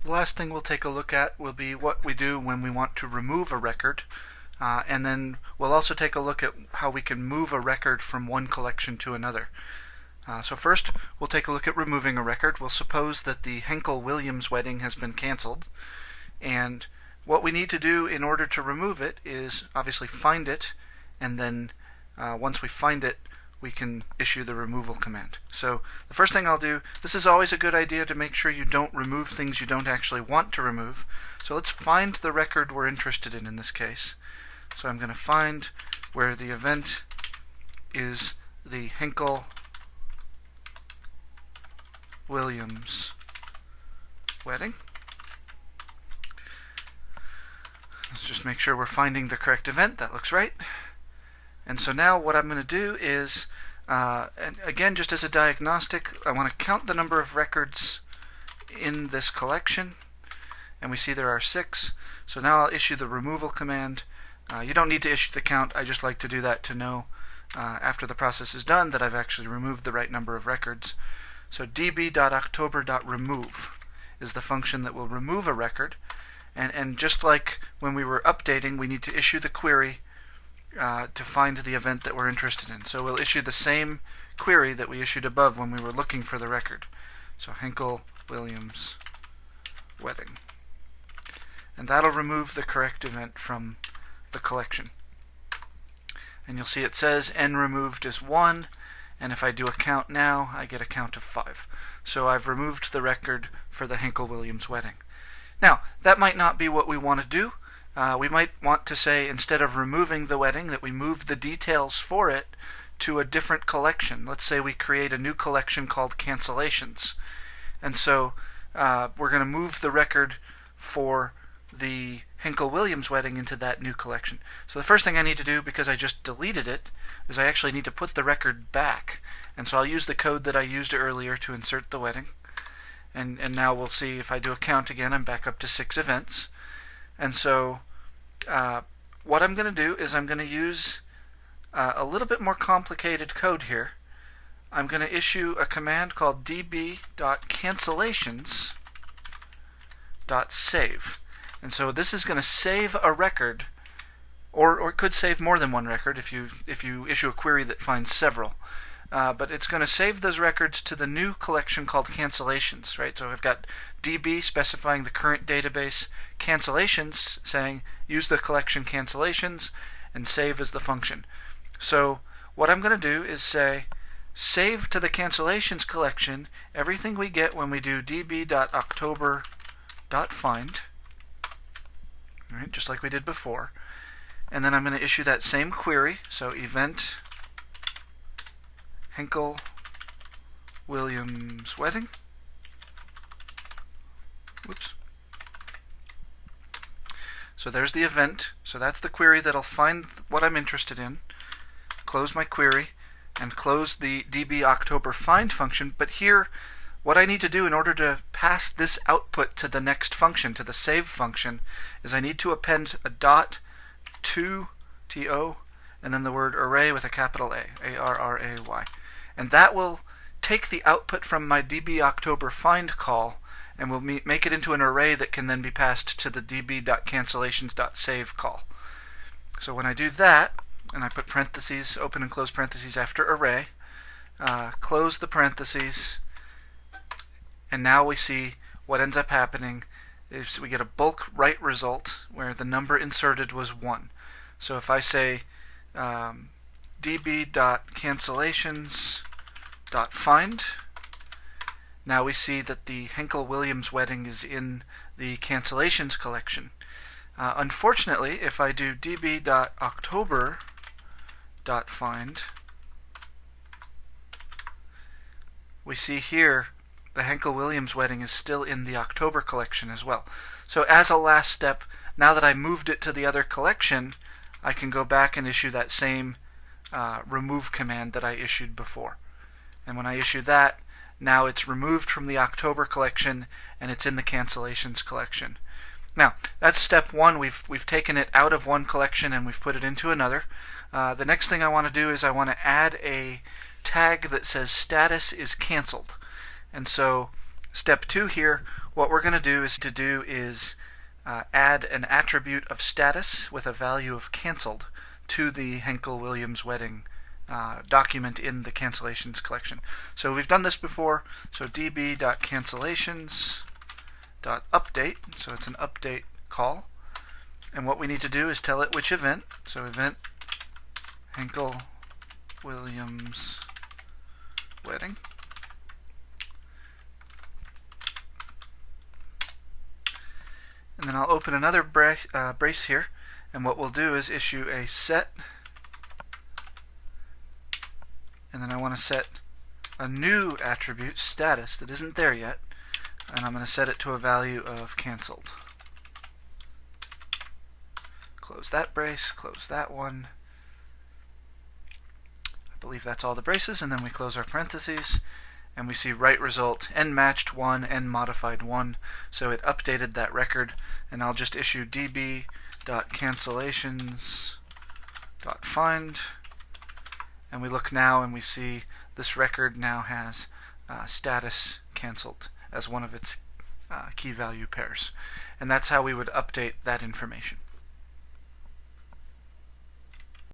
The last thing we'll take a look at will be what we do when we want to remove a record, and then we'll also take a look at how we can move a record from one collection to another. So first, we'll take a look at removing a record. We'll suppose that the Henkel-Williams wedding has been canceled, and what we need to do in order to remove it is obviously find it, and then once we find it, we can issue the removal command. So the first thing I'll do, this is always a good idea to make sure you don't remove things you don't actually want to remove. So let's find the record we're interested in this case. So I'm going to find where the event is the Henkel-Williams wedding. Let's just make sure we're finding the correct event. That looks right. And so now what I'm going to do is, again, just as a diagnostic, I want to count the number of records in this collection. And we see there are 6. So now I'll issue the removal command. You don't need to issue the count. I just like to do that to know after the process is done that I've actually removed the right number of records. So db.october.remove is the function that will remove a record. And just like when we were updating, we need to issue the query to find the event that we're interested in. So we'll issue the same query that we issued above when we were looking for the record. So Henkel-Williams wedding. And that'll remove the correct event from the collection. And you'll see it says n removed is 1, and if I do a count now, I get a count of 5. So I've removed the record for the Henkel-Williams wedding. Now, that might not be what we want to do. We might want to say, instead of removing the wedding, that we move the details for it to a different collection. Let's say we create a new collection called cancellations. And so we're going to move the record for the Henkel-Williams wedding into that new collection. So the first thing I need to do, because I just deleted it, is I actually need to put the record back. And so I'll use the code that I used earlier to insert the wedding. And now we'll see if I do a count again, I'm back up to 6 events. And so what I'm going to do is I'm going to use a little bit more complicated code here. I'm going to issue a command called db.cancellations.save. And so this is going to save a record, or it could save more than one record if you issue a query that finds several. But it's going to save those records to the new collection called cancellations, right? So I've got db specifying the current database, cancellations saying use the collection cancellations, and save as the function. So what I'm going to do is say save to the cancellations collection everything we get when we do db.october.find, right, just like we did before. And then I'm going to issue that same query, so event Henkel-Williams wedding. Whoops. So there's the event. So that's the query that'll find what I'm interested in. Close my query and close the db.october.find function. But here, what I need to do in order to pass this output to the next function, to the save function, is I need to append a dot to to and then the word array with a capital A, A-R-R-A-Y. And that will take the output from my db.october.find call and will make it into an array that can then be passed to the db.cancellations.save call. So when I do that, and I put parentheses, open and close parentheses after array, close the parentheses, and now we see what ends up happening is we get a bulk write result where the number inserted was 1. So if I say db.cancellations.find, now we see that the Henkel-Williams wedding is in the cancellations collection. Unfortunately, if I do db.october.find, we see here the Henkel-Williams wedding is still in the October collection as well. So as a last step, now that I moved it to the other collection, I can go back and issue that same remove command that I issued before. And when I issue that, now it's removed from the October collection and it's in the cancellations collection. Now, that's step 1. We've taken it out of one collection and we've put it into another. The next thing I want to do is I want to add a tag that says status is canceled. And so Step 2 here, what we're going to do is add an attribute of status with a value of canceled to the Henkel-Williams wedding document in the cancellations collection. So we've done this before, so db.cancellations.update, so it's an update call. And what we need to do is tell it which event, so event Henkel-Williams wedding. And then I'll open another brace here, and what we'll do is issue a set, and then I want to set a new attribute, status, that isn't there yet, and I'm going to set it to a value of canceled. Close that brace, close that one. I believe that's all the braces, and then we close our parentheses, and we see right result, n matched 1, n modified 1, so it updated that record, and I'll just issue db.cancellations.find, and we look now and we see this record now has status canceled as one of its key value pairs. And that's how we would update that information.